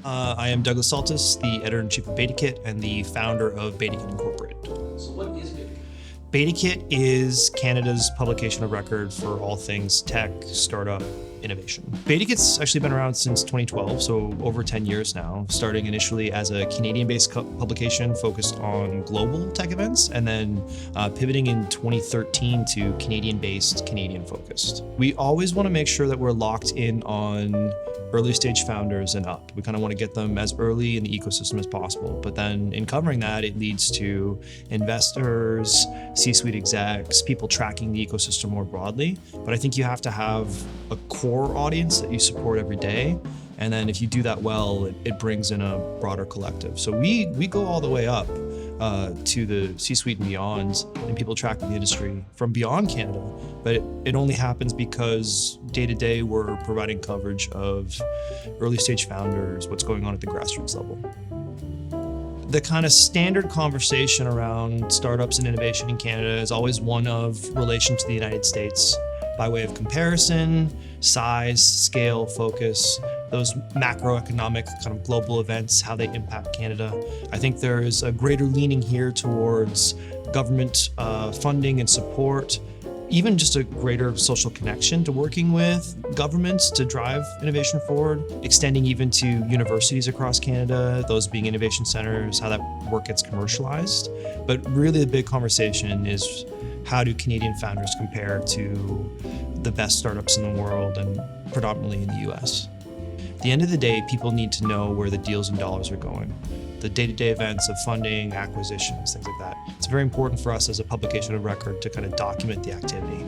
I am Douglas Soltys, the editor-in-chief of BetaKit and the founder of BetaKit Incorporated. So what is BetaKit? BetaKit is Canada's publication of record for all things tech, startup, innovation. BetaKit's actually been around since 2012, so over 10 years now, starting initially as a Canadian-based publication focused on global tech events, and then pivoting in 2013 to Canadian-based, Canadian-focused. We always want to make sure that we're locked in on early stage founders and up. We kind of want to get them as early in the ecosystem as possible. But then in covering that, it leads to investors, C-suite execs, people tracking the ecosystem more broadly. But I think you have to have a core audience that you support every day. And then if you do that well, it brings in a broader collective. So we go all the way up to the C-suite and beyond, and people tracking the industry from beyond Canada. But it only happens because day to day we're providing coverage of early stage founders, what's going on at the grassroots level. The kind of standard conversation around startups and innovation in Canada is always one of relation to the United States by way of comparison, size, scale, focus, those macroeconomic kind of global events, how they impact Canada. I think there is a greater leaning here towards government funding and support, even just a greater social connection to working with governments to drive innovation forward, extending even to universities across Canada, those being innovation centers, how that work gets commercialized. But really the big conversation is how do Canadian founders compare to the best startups in the world and predominantly in the US? At the end of the day, people need to know where the deals and dollars are going. The day-to-day events of funding, acquisitions, things like that. It's very important for us as a publication of record to kind of document the activity.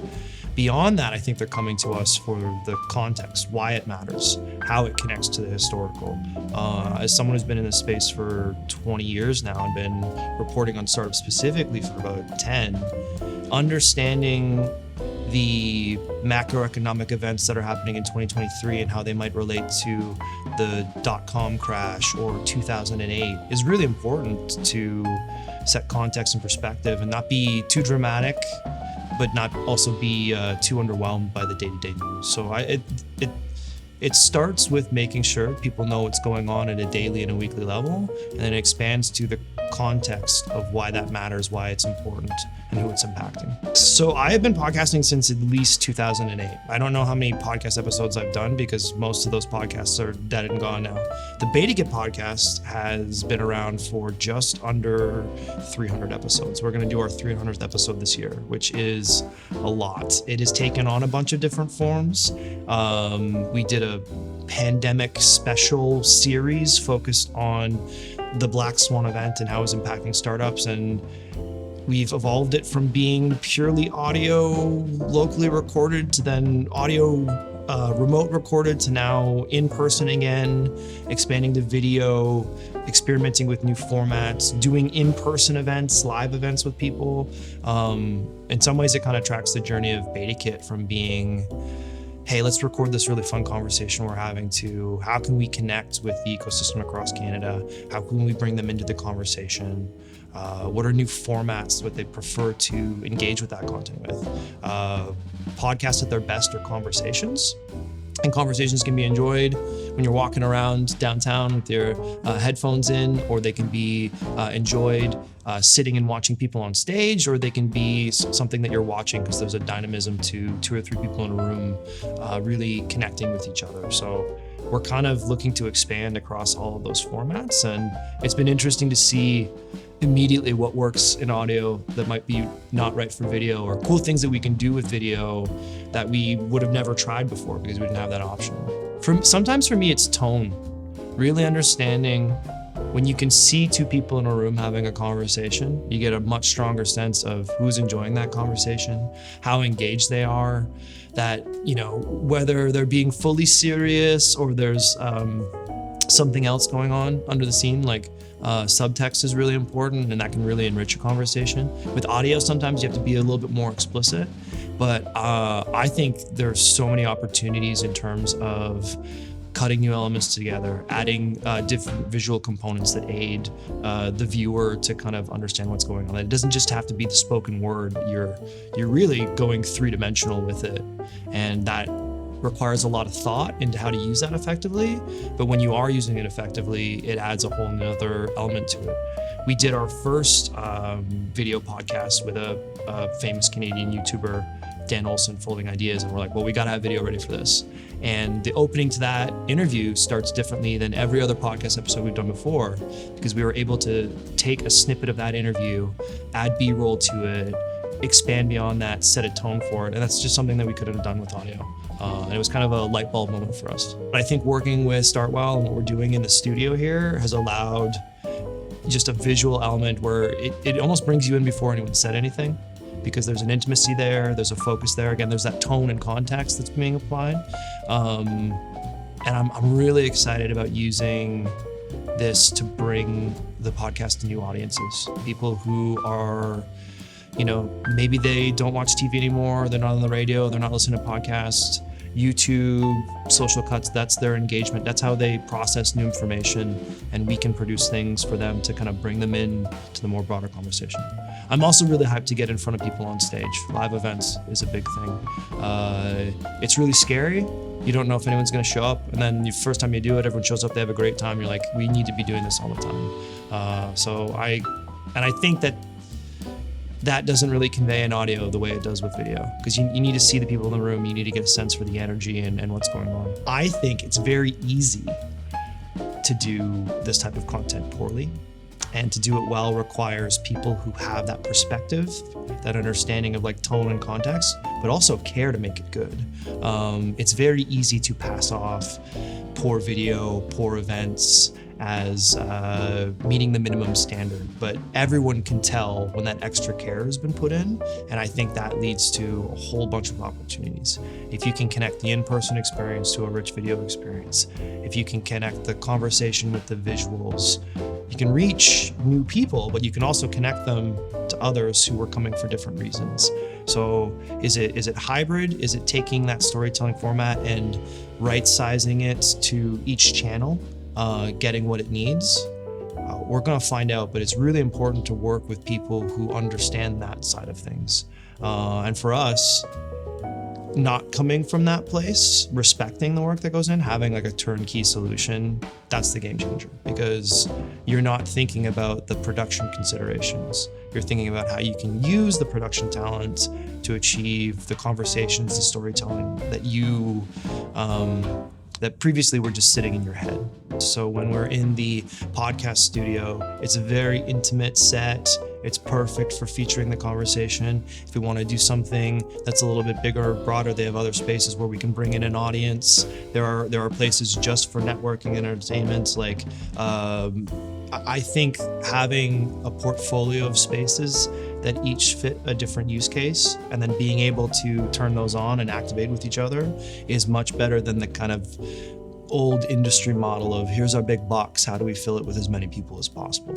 Beyond that, I think they're coming to us for the context, why it matters, how it connects to the historical. As someone who's been in this space for 20 years now and been reporting on startups specifically for about 10, understanding the macroeconomic events that are happening in 2023 and how they might relate to the dot-com crash or 2008 is really important to set context and perspective and not be too dramatic, but not also be too underwhelmed by the day-to-day news. So it starts with making sure people know what's going on at a daily and a weekly level, and then it expands to the context of why that matters, why it's important, and who it's impacting. So I have been podcasting since at least 2008. I don't know how many podcast episodes I've done because most of those podcasts are dead and gone now. The BetaKit podcast has been around for just under 300 episodes. We're going to do our 300th episode this year, which is a lot. It has taken on a bunch of different forms. We did a pandemic special series focused on the Black Swan event and how it was impacting startups, and we've evolved it from being purely audio locally recorded to then audio remote recorded to now in person again, expanding to video, experimenting with new formats, doing in-person events, live events with people. In some ways it kind of tracks the journey of BetaKit from being, hey, let's record this really fun conversation we're having, to how can we connect with the ecosystem across Canada? How can we bring them into the conversation? What are new formats that they prefer to engage with that content with? Podcasts at their best are conversations. And conversations can be enjoyed when you're walking around downtown with your headphones in, or they can be enjoyed sitting and watching people on stage, or they can be something that you're watching because there's a dynamism to 2 or 3 people in a room really connecting with each other. So we're kind of looking to expand across all of those formats, and it's been interesting to see immediately what works in audio that might be not right for video, or cool things that we can do with video that we would have never tried before because we didn't have that option. Sometimes for me, it's tone. Really understanding when you can see 2 people in a room having a conversation, you get a much stronger sense of who's enjoying that conversation, how engaged they are, that, whether they're being fully serious or there's something else going on under the scene, like subtext is really important, and that can really enrich a conversation. With audio, sometimes you have to be a little bit more explicit, but I think there's so many opportunities in terms of cutting new elements together, adding different visual components that aid the viewer to kind of understand what's going on. It doesn't just have to be the spoken word. You're really going 3-dimensional with it, and that requires a lot of thought into how to use that effectively. But when you are using it effectively, it adds a whole nother element to it. We did our first video podcast with a famous Canadian YouTuber, Dan Olson, Folding Ideas, and we're like, well, we got to have video ready for this. And the opening to that interview starts differently than every other podcast episode we've done before, because we were able to take a snippet of that interview, add B-roll to it, expand beyond that, set a tone for it. And that's just something that we couldn't have done with audio. And it was kind of a light bulb moment for us. But I think working with StartWell and what we're doing in the studio here has allowed just a visual element where it almost brings you in before anyone said anything, because there's an intimacy there, there's a focus there. Again, there's that tone and context that's being applied. And I'm really excited about using this to bring the podcast to new audiences. People who are, maybe they don't watch TV anymore, they're not on the radio, they're not listening to podcasts. YouTube, social cuts, that's their engagement. That's how they process new information, and we can produce things for them to kind of bring them in to the more broader conversation. I'm also really hyped to get in front of people on stage. Live events is a big thing. It's really scary. You don't know if anyone's going to show up, and then the first time you do it, everyone shows up, they have a great time. You're like, we need to be doing this all the time. I think that doesn't really convey in audio the way it does with video, because you need to see the people in the room, you need to get a sense for the energy and what's going on. I think it's very easy to do this type of content poorly, and to do it well requires people who have that perspective, that understanding of like tone and context, but also care to make it good. It's very easy to pass off poor video, poor events as meeting the minimum standard, but everyone can tell when that extra care has been put in, and I think that leads to a whole bunch of opportunities. If you can connect the in-person experience to a rich video experience, if you can connect the conversation with the visuals, you can reach new people, but you can also connect them to others who are coming for different reasons. So is it hybrid? Is it taking that storytelling format and right-sizing it to each channel? Getting what it needs? We're going to find out, but it's really important to work with people who understand that side of things. And for us, not coming from that place, respecting the work that goes in, having like a turnkey solution, that's the game changer, because you're not thinking about the production considerations. You're thinking about how you can use the production talent to achieve the conversations, the storytelling that you that previously were just sitting in your head. So when we're in the podcast studio, it's a very intimate set. It's perfect for featuring the conversation. If we want to do something that's a little bit bigger or broader, they have other spaces where we can bring in an audience. There are places just for networking and entertainment. Like, I think having a portfolio of spaces that each fit a different use case, and then being able to turn those on and activate with each other is much better than the kind of old industry model of here's our big box, how do we fill it with as many people as possible?